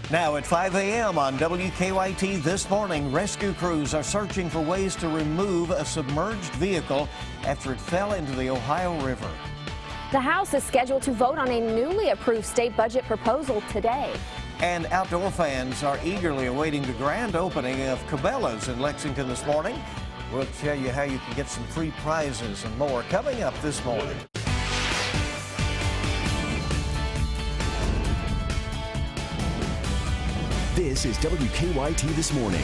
Now at 5 a.m. on WKYT this morning, rescue crews are searching for ways to remove a submerged vehicle after it fell into the Ohio River. The House is scheduled to vote on a newly approved state budget proposal today. And outdoor fans are eagerly awaiting the grand opening of Cabela's in Lexington this morning. We'll tell you how you can get some free prizes and more coming up this morning. This is WKYT This Morning.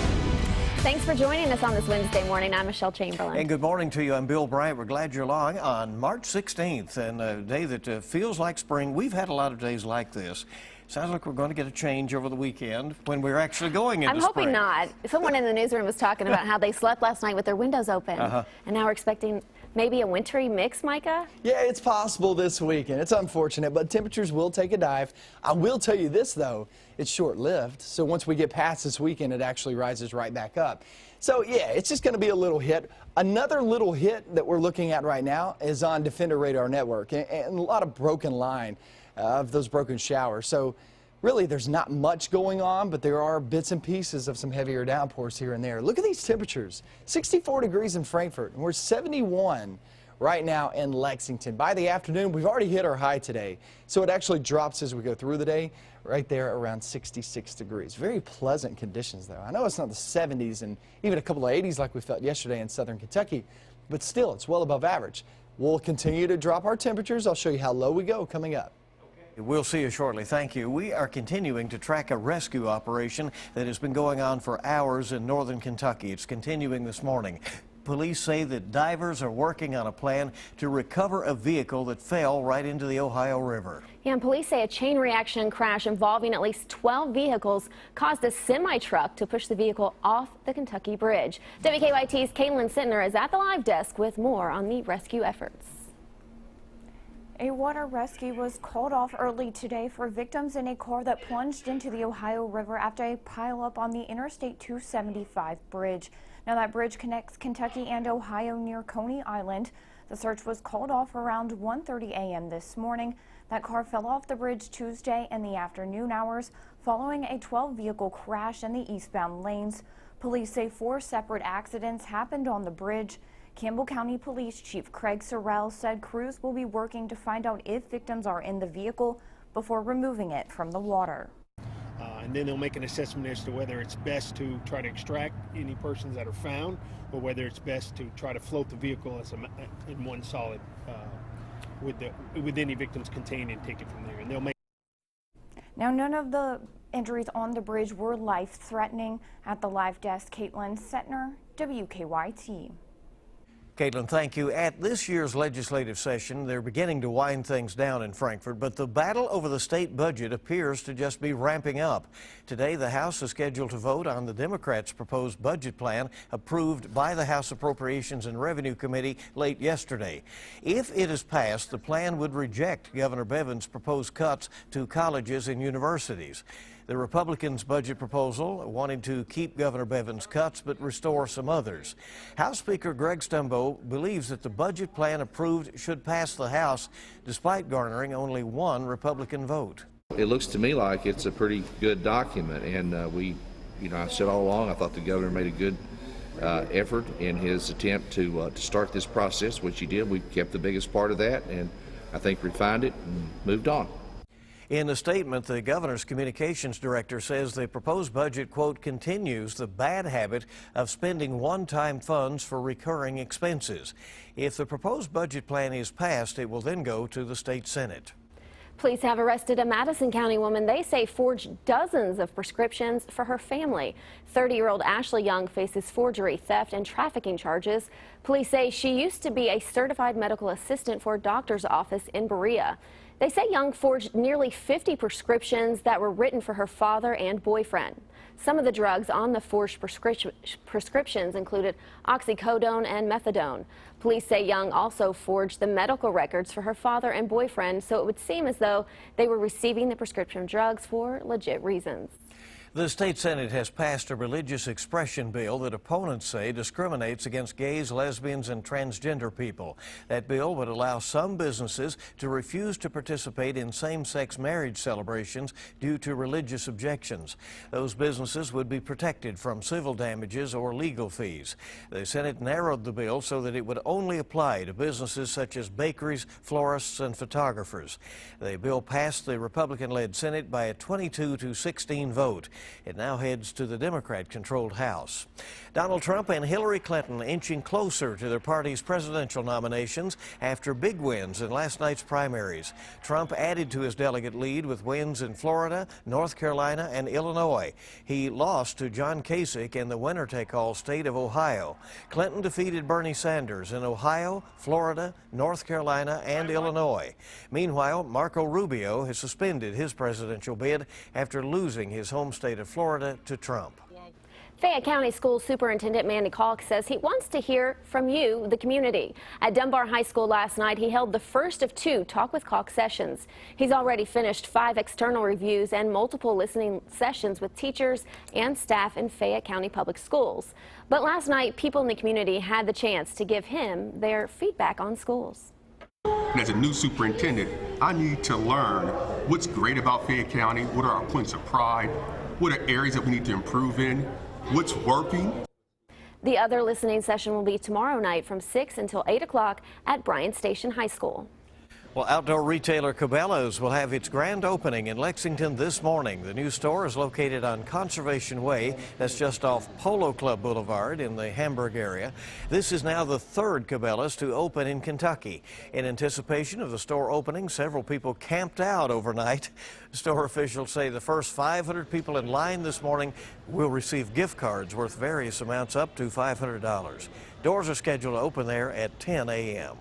Thanks for joining us on this Wednesday morning. I'm Michelle Chamberlain. And good morning to you. I'm Bill Bryant. We're glad you're along on March 16th, and a day that feels like spring. We've had a lot of days like this. Sounds like we're going to get a change over the weekend when we're actually going into I'm hoping spring. not. Someone in the newsroom was talking about how they slept last night with their windows open. And now we're expecting maybe a wintry mix, Micah? Yeah, it's possible this weekend. It's unfortunate, but temperatures will take a dive. I will tell you this, though. It's short-lived, so once we get past this weekend, it actually rises right back up. So, yeah, it's just going to be a little hit. Another little hit that we're looking at right now is on Defender Radar Network, and a lot of broken line of those broken showers. So, really, there's not much going on, but there are bits and pieces of some heavier downpours here and there. Look at these temperatures. 64 degrees in Frankfort, and we're 71 right now in Lexington. By the afternoon, we've already hit our high today, so it actually drops as we go through the day, right there around 66 degrees. Very pleasant conditions, though. I know it's not the 70s and even a couple of 80s like we felt yesterday in southern Kentucky, but still, it's well above average. We'll continue to drop our temperatures. I'll show you how low we go coming up. We'll see you shortly. Thank you. We are continuing to track a rescue operation that has been going on for hours in northern Kentucky. It's continuing this morning. Police say that divers are working on a plan to recover a vehicle that fell right into the Ohio River. Yeah, and police say a chain reaction crash involving at least 12 vehicles caused a semi-truck to push the vehicle off the Kentucky Bridge. WKYT's Caitlin Sintner is at the live desk with more on the rescue efforts. A water rescue was called off early today for victims in a car that plunged into the Ohio River after a pileup on the Interstate 275 bridge. Now that bridge connects Kentucky and Ohio near Coney Island. The search was called off around 1:30 a.m. this morning. That car fell off the bridge Tuesday in the afternoon hours following a 12-vehicle crash in the eastbound lanes. Police say 4 separate accidents happened on the bridge. Campbell County Police Chief Craig Sorrell said crews will be working to find out if victims are in the vehicle before removing it from the water. And then they'll make an assessment as to whether it's best to try to extract any persons that are found or whether it's best to try to float the vehicle as in one solid with any victims contained and take it from there. And they'll make. Now, none of the injuries on the bridge were life-threatening. At the live desk, Caitlin Sentner, WKYT. Caitlin, thank you. At this year's legislative session, they're beginning to wind things down in Frankfort, but the battle over the state budget appears to just be ramping up. Today, the House is scheduled to vote on the Democrats' proposed budget plan approved by the House Appropriations and Revenue Committee late yesterday. If it is passed, the plan would reject Governor Bevin's proposed cuts to colleges and universities. The Republicans' budget proposal wanted to keep Governor Bevin's cuts but restore some others. House Speaker Greg Stumbo believes that the budget plan approved should pass the House despite garnering only 1 Republican vote. It looks to me like it's a pretty good document, and I said all along I thought the governor made a good effort in his attempt to start this process, which he did. We kept the biggest part of that and I think refined it and moved on. In a statement, the governor's communications director says the proposed budget, quote, continues the bad habit of spending one-time funds for recurring expenses. If the proposed budget plan is passed, it will then go to the state Senate. Police have arrested a Madison County woman they say forged dozens of prescriptions for her family. 30-year-old Ashley Young faces forgery, theft, and trafficking charges. Police say she used to be a certified medical assistant for a doctor's office in Berea. They say Young forged nearly 50 prescriptions that were written for her father and boyfriend. Some of the drugs on the forged prescriptions included oxycodone and methadone. Police say Young also forged the medical records for her father and boyfriend, so it would seem as though they were receiving the prescription drugs for legit reasons. The state Senate has passed a religious expression bill that opponents say discriminates against gays, lesbians, and transgender people. That bill would allow some businesses to refuse to participate in same-sex marriage celebrations due to religious objections. Those businesses would be protected from civil damages or legal fees. The Senate narrowed the bill so that it would only apply to businesses such as bakeries, florists, and photographers. The bill passed the Republican-led Senate by a 22-16 vote. It now heads to the Democrat-controlled House. Donald Trump and Hillary Clinton inching closer to their party's presidential nominations after big wins in last night's primaries. Trump added to his delegate lead with wins in Florida, North Carolina, and Illinois. He lost to John Kasich in the winner-take-all state of Ohio. Clinton defeated Bernie Sanders in Ohio, Florida, North Carolina, and Illinois. Meanwhile, Marco Rubio has suspended his presidential bid after losing his home state of Florida to Trump. Fayette County School Superintendent Manny Kalk says he wants to hear from you, the community. At Dunbar High School last night, he held the first of 2 Talk with Kalk sessions. He's already finished 5 external reviews and multiple listening sessions with teachers and staff in Fayette County Public Schools. But last night, people in the community had the chance to give him their feedback on schools. And as a new superintendent, I need to learn what's great about Fayette County, what are our points of pride, what are areas that we need to improve in, what's working. The other listening session will be tomorrow night from 6 until 8 o'clock at Bryan Station High School. Well, outdoor retailer Cabela's will have its grand opening in Lexington this morning. The new store is located on Conservation Way. That's just off Polo Club Boulevard in the Hamburg area. This is now the 3rd Cabela's to open in Kentucky. In anticipation of the store opening, several people camped out overnight. Store officials say the first 500 people in line this morning will receive gift cards worth various amounts up to $500. Doors are scheduled to open there at 10 a.m.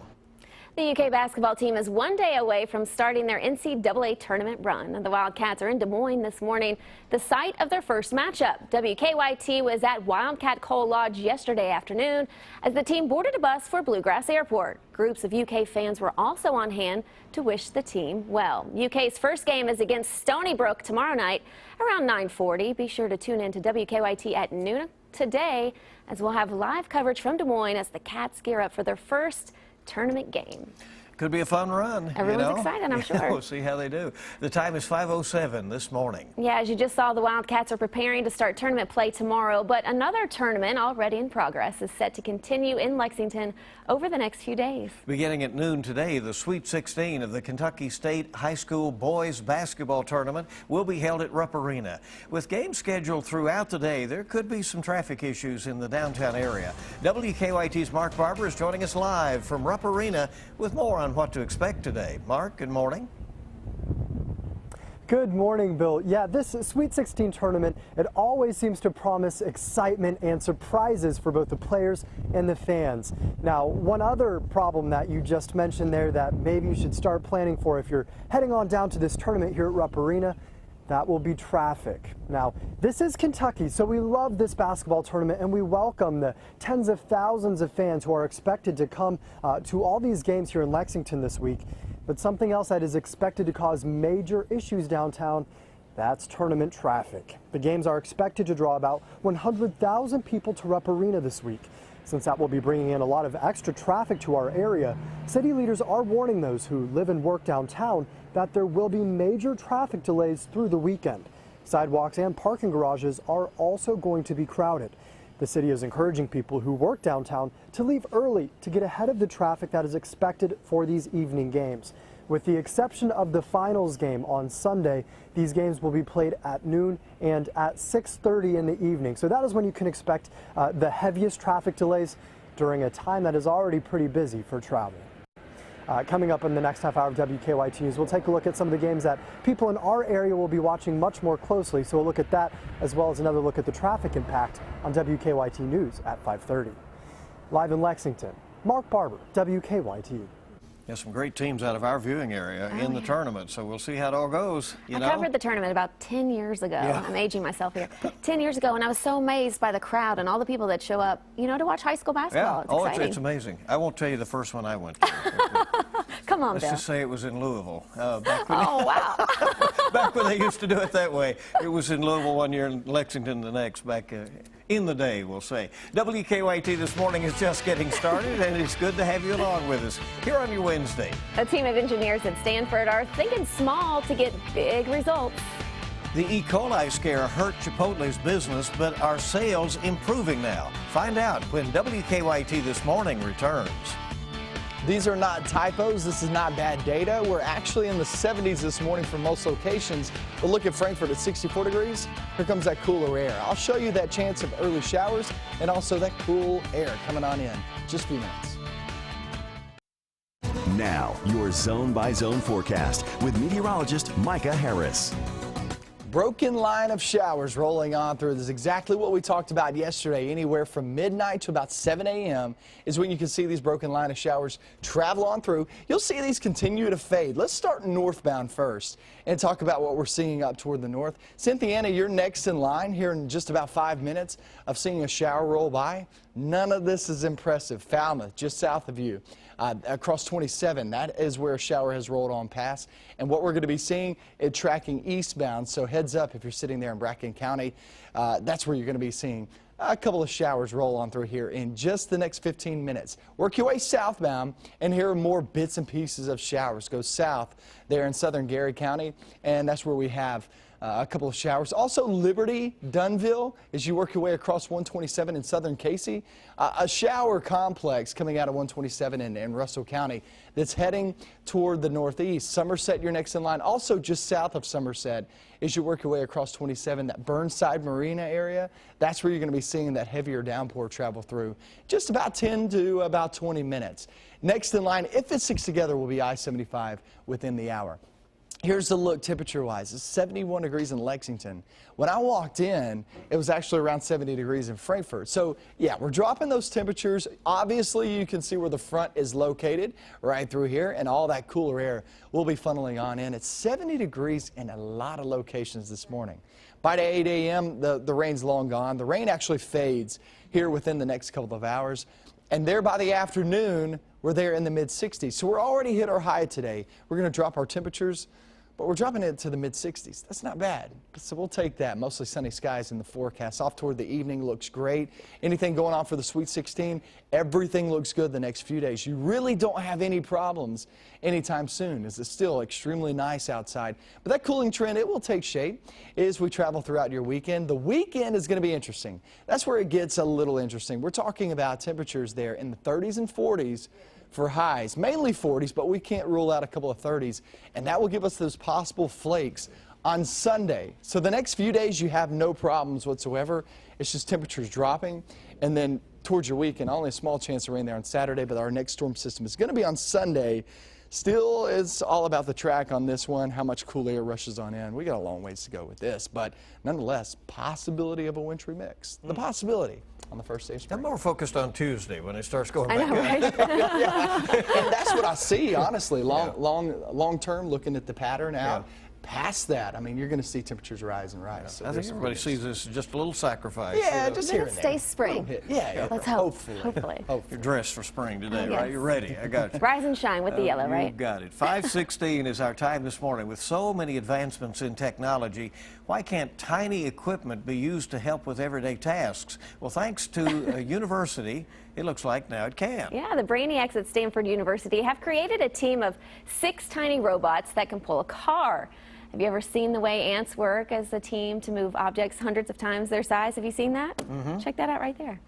The UK basketball team is 1 day away from starting their NCAA tournament run. The Wildcats are in Des Moines this morning, the site of their first matchup. WKYT was at Wildcat Coal Lodge yesterday afternoon as the team boarded a bus for Bluegrass Airport. Groups of UK fans were also on hand to wish the team well. UK's first game is against Stony Brook tomorrow night around 9:40. Be sure to tune in to WKYT at noon today as we'll have live coverage from Des Moines as the Cats gear up for their first tournament game. Could be a fun run. Everyone's excited, I'm sure. We'll see how they do. The time is 5:07 this morning. Yeah, as you just saw, the Wildcats are preparing to start tournament play tomorrow, but another tournament already in progress is set to continue in Lexington over the next few days. Beginning at noon today, the Sweet 16 of the Kentucky State High School Boys Basketball Tournament will be held at Rupp Arena. With games scheduled throughout the day, there could be some traffic issues in the downtown area. WKYT's Mark Barber is joining us live from Rupp Arena with more on what to expect today. Mark, good morning. Good morning, Bill. Yeah, this Sweet 16 tournament, it always seems to promise excitement and surprises for both the players and the fans. Now, one other problem that you just mentioned there that maybe you should start planning for if you're heading on down to this tournament here at Rupp Arena, that will be traffic. Now, this is Kentucky, so we love this basketball tournament and we welcome the tens of thousands of fans who are expected to come to all these games here in Lexington this week. But something else that is expected to cause major issues downtown, that's tournament traffic. The games are expected to draw about 100,000 people to Rupp Arena this week. Since that will be bringing in a lot of extra traffic to our area, city leaders are warning those who live and work downtown that there will be major traffic delays through the weekend. Sidewalks and parking garages are also going to be crowded. The city is encouraging people who work downtown to leave early to get ahead of the traffic that is expected for these evening games. With the exception of the finals game on Sunday, these games will be played at noon and at 6:30 in the evening. So that is when you can expect the heaviest traffic delays during a time that is already pretty busy for travel. Coming up in the next half hour of WKYT News, we'll take a look at some of the games that people in our area will be watching much more closely. So we'll look at that as well as another look at the traffic impact on WKYT News at 5:30. Live in Lexington, Mark Barber, WKYT. There's some great teams out of our viewing area in the tournament, so we'll see how it all goes. I covered the tournament about 10 years ago. Yeah. I'm aging myself here. 10 years ago, and I was so amazed by the crowd and all the people that show up, you know, to watch high school basketball. Yeah. It's exciting. It's amazing. I won't tell you the first one I went to. Come Come on, Let's Bill. just say it was in Louisville. Back when, Oh, wow. back when they used to do it that way. It was in Louisville one year and Lexington the next, back in the day, we'll say. WKYT This Morning is just getting started, and it's good to have you along with us here on your Wednesday. A team of engineers at Stanford are thinking small to get big results. The E. coli scare hurt Chipotle's business, but are sales improving now? Find out when WKYT This Morning returns. These are not typos. This is not bad data. We're actually in the 70s this morning for most locations. But look at Frankfurt at 64 degrees. Here comes that cooler air. I'll show you that chance of early showers and also that cool air coming on in just a few minutes. Now, your zone-by-zone forecast with meteorologist Micah Harris. Broken line of showers rolling on through. This is exactly what we talked about yesterday. Anywhere from midnight to about 7 a.m. is when you can see these broken line of showers travel on through. You'll see these continue to fade. Let's start northbound first and talk about what we're seeing up toward the north. Cynthiana, you're next in line here in just about 5 minutes of seeing a shower roll by. None of this is impressive. Falmouth, just south of you. Across 27, that is where a shower has rolled on past. And what we're going to be seeing is tracking eastbound, so heads up if you're sitting there in Bracken County. That's where you're going to be seeing a couple of showers roll on through here in just the next 15 minutes. Work your way southbound, and here are more bits and pieces of showers. Go south there in southern Gary County, and that's where we have a couple of showers. Also Liberty, Dunville, as you work your way across 127 in southern Casey, a shower complex coming out of 127 in Russell County that's heading toward the northeast. Somerset, you're next in line. Also just south of Somerset, as you work your way across 27, that Burnside Marina area, that's where you're going to be seeing that heavier downpour travel through. Just about 10 to about 20 minutes. Next in line, if it sticks together, will be I-75 within the hour. Here's the look temperature-wise. It's 71 degrees in Lexington. When I walked in, it was actually around 70 degrees in Frankfurt. So, yeah, we're dropping those temperatures. Obviously, you can see where the front is located right through here, and all that cooler air will be funneling on in. It's 70 degrees in a lot of locations this morning. By 8 a.m., the rain's long gone. The rain actually fades here within the next couple of hours. And there by the afternoon, we're there in the mid-60s. So we're already hit our high today. We're going to drop our temperatures, but we're dropping it to the mid-60s. That's not bad. So we'll take that. Mostly sunny skies in the forecast. Off toward the evening looks great. Anything going on for the Sweet 16? Everything looks good the next few days. You really don't have any problems anytime soon, as it's still extremely nice outside. But that cooling trend, it will take shape as we travel throughout your weekend. The weekend is going to be interesting. That's where it gets a little interesting. We're talking about temperatures there in the 30s and 40s for highs, mainly 40s, but we can't rule out a couple of 30s, and that will give us those possible flakes on Sunday. So the next few days you have no problems whatsoever. It's just temperatures dropping, and then towards your weekend, only a small chance of rain there on Saturday, but our next storm system is going to be on Sunday. Still, it's all about the track on this one, how much cool air rushes on in. We got a long ways to go with this, but nonetheless, possibility of a wintry mix. The possibility on the first day of spring. I'm more focused on Tuesday when it starts going I back know, up. right? Yeah. And that's what I see, honestly, long term, looking at the pattern out. Past that, I mean, you're going to see temperatures rise and rise. So I think everybody sees this as just a little sacrifice. Yeah, just here Let and it there. stay spring. Yeah, Let's hope. Hopefully. You're dressed for spring today, Yes. right? You're ready. I got you. Rise and shine with the yellow, right? You've got it. 5:16 is our time this morning. With so many advancements in technology, why can't tiny equipment be used to help with everyday tasks? Well, thanks to a university, it looks like now it can. Yeah, the brainiacs at Stanford University have created a team of 6 tiny robots that can pull a car. Have you ever seen the way ants work as a team to move objects hundreds of times their size? Have you seen that? Mm-hmm. Check that out right there.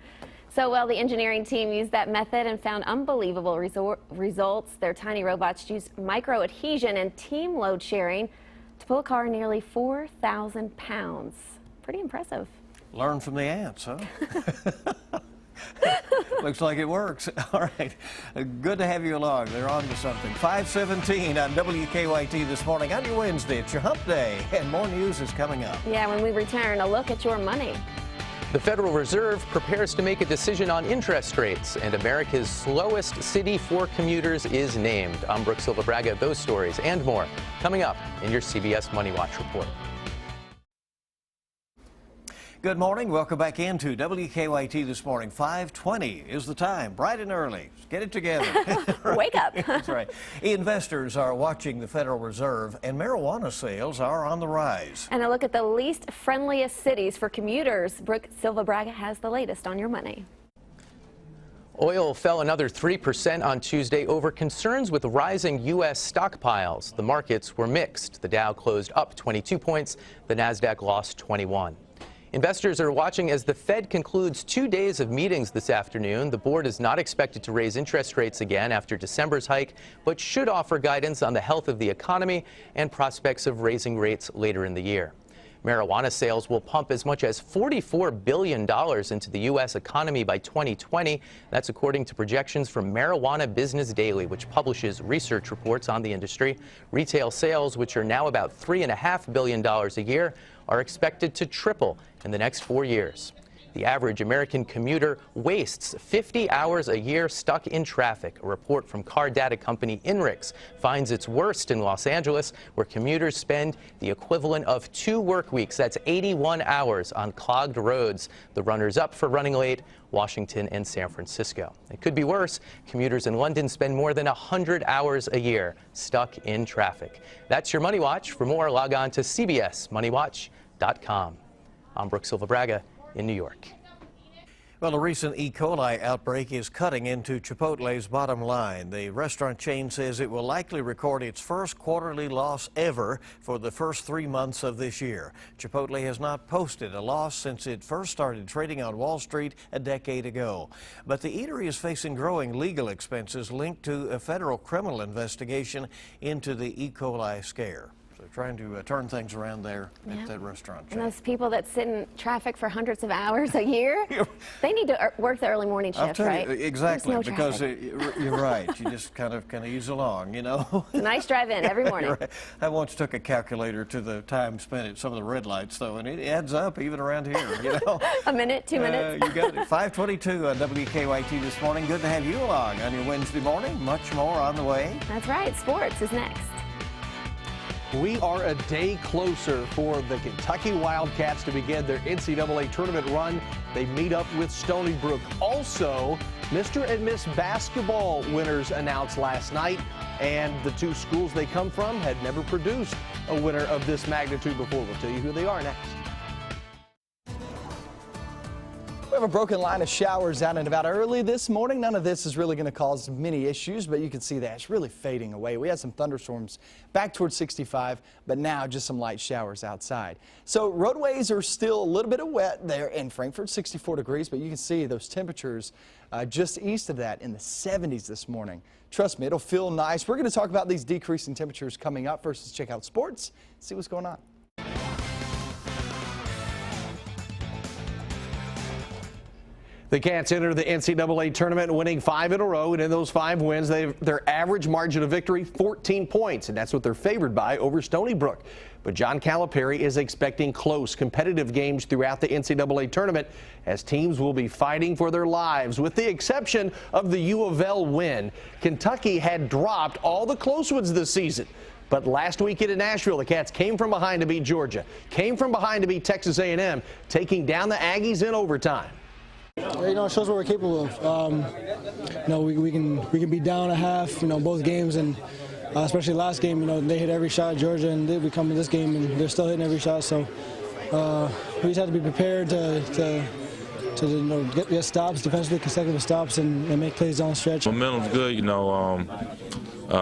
So, well, the engineering team used that method and found unbelievable results. Their tiny robots use micro-adhesion and team load sharing to pull a car nearly 4,000 pounds. Pretty impressive. Learn from the ants, huh? Looks like it works. All right. Good to have you along. They're on to something. 5:17 on WKYT this morning on your Wednesday. It's your hump day, and more news is coming up. Yeah, when we return, a look at your money. The Federal Reserve prepares to make a decision on interest rates, and America's slowest city for commuters is named. I'm Brooke Silva Braga. Those stories and more coming up in your CBS Money Watch report. Good morning. Welcome back into WKYT this morning. 5:20 is the time, bright and early. Get it together. Wake up. That's right. Investors are watching the Federal Reserve, and marijuana sales are on the rise. And a look at the least friendliest cities for commuters. Brooke Silva Braga has the latest on your money. Oil fell another 3% on Tuesday over concerns with rising U.S. stockpiles. The markets were mixed. The Dow closed up 22 points. The Nasdaq lost 21. Investors are watching as the Fed concludes 2 days of meetings this afternoon. The board is not expected to raise interest rates again after December's hike, but should offer guidance on the health of the economy and prospects of raising rates later in the year. Marijuana sales will pump as much as $44 billion into the U.S. economy by 2020. That's according to projections from Marijuana Business Daily, which publishes research reports on the industry. Retail sales, which are now about $3.5 billion a year, are expected to triple in the next 4 years. The average American commuter wastes 50 hours a year stuck in traffic. A report from car data company Inrix finds it's worst in Los Angeles, where commuters spend the equivalent of 2 work weeks. That's 81 hours on clogged roads. The runners-up for running late, Washington and San Francisco. It could be worse. Commuters in London spend more than 100 hours a year stuck in traffic. That's your Money Watch. For more, log on to cbsmoneywatch.com. I'm Brooke Silva Braga in New York. Well, a recent E. coli outbreak is cutting into Chipotle's bottom line. The restaurant chain says it will likely record its first quarterly loss ever for the first 3 months of this year. Chipotle has not posted a loss since it first started trading on Wall Street a decade ago. But the eatery is facing growing legal expenses linked to a federal criminal investigation into the E. coli scare. So trying to turn things around there at that restaurant chain. And those people that sit in traffic for hundreds of hours a year, they need to work the early morning shift, right? Exactly, no because you're right. You just kind of ease along, you know. Nice drive-in every morning. Right. I once took a calculator to the time spent at some of the red lights, though, and it adds up even around here, you know. A minute, 2 minutes. You got it. 5:22 on WKYT this morning. Good to have you along on your Wednesday morning. Much more on the way. That's right. Sports is next. We are a day closer for the Kentucky Wildcats to begin their NCAA tournament run. They meet up with Stony Brook. Also, Mr. and Miss Basketball winners announced last night, and the 2 schools they come from had never produced a winner of this magnitude before. We'll tell you who they are next. We have a broken line of showers out and about early this morning. None of this is really going to cause many issues, but you can see that it's really fading away. We had some thunderstorms back towards 65, but now just some light showers outside. So roadways are still a little bit wet there in Frankfort, 64 degrees, but you can see those temperatures just east of that in the 70s this morning. Trust me, it'll feel nice. We're going to talk about these decreasing temperatures coming up. First, let's check out sports, see what's going on. The Cats enter the NCAA tournament winning 5 in a row, and in those 5 wins, their average margin of victory 14 points, and that's what they're favored by over Stony Brook. But John Calipari is expecting close, competitive games throughout the NCAA tournament as teams will be fighting for their lives, with the exception of the U of L win. Kentucky had dropped all the close ones this season. But last weekend in Nashville, the Cats came from behind to beat Georgia, came from behind to beat Texas A&M, taking down the Aggies in overtime. You know, it shows what we're capable of. You know, we can be down a half, you know, both games, and especially last game, you know, they hit every shot, Georgia, and we come in this game and they're still hitting every shot. So we just have to be prepared to you know, get stops, defensively consecutive stops, and make plays down the stretch. Momentum's good, you know.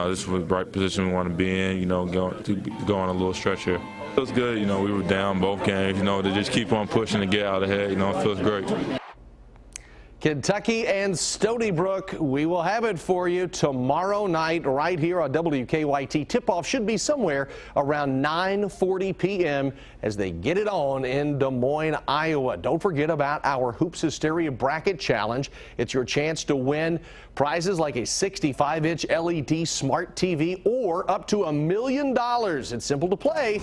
This is the right position we want to be in, you know, go on a little stretch here. It feels good, you know, we were down both games, you know, to just keep on pushing to get out ahead, you know, it feels great. Kentucky and Stony Brook, we will have it for you tomorrow night right here on WKYT. Tip-off should be somewhere around 9:40 p.m. as they get it on in Des Moines, Iowa. Don't forget about our Hoops Hysteria Bracket Challenge. It's your chance to win prizes like a 65-inch LED smart TV or up to $1 million. It's simple to play.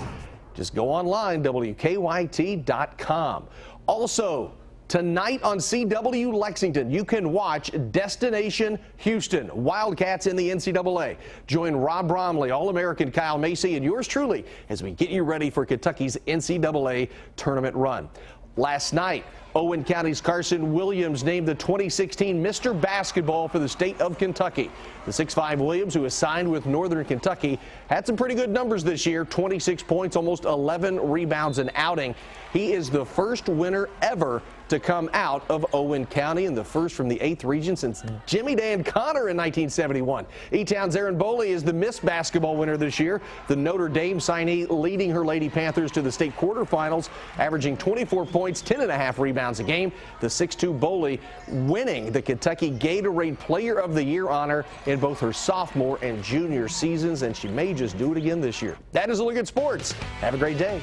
Just go online, WKYT.com. Also, tonight on CW Lexington, you can watch Destination Houston, Wildcats in the NCAA. Join Rob Bromley, All-American Kyle Macy, and yours truly as we get you ready for Kentucky's NCAA tournament run. Last night, Owen County's Carson Williams named the 2016 Mr. Basketball for the state of Kentucky. The 6'5 Williams, who is signed with Northern Kentucky, had some pretty good numbers this year. 26 points, almost 11 rebounds an outing. He is the first winner ever to come out of Owen County, and the first from the 8th region since Jimmy Dan Connor in 1971. E-Town's Erin Boley is the Miss Basketball winner this year. The Notre Dame signee leading her Lady Panthers to the state quarterfinals, averaging 24 points, 10.5 rebounds a game. The 6'2 Boley winning the Kentucky Gatorade Player of the Year honor in both her sophomore and junior seasons, and she may just do it again this year. That is a look at sports. Have a great day.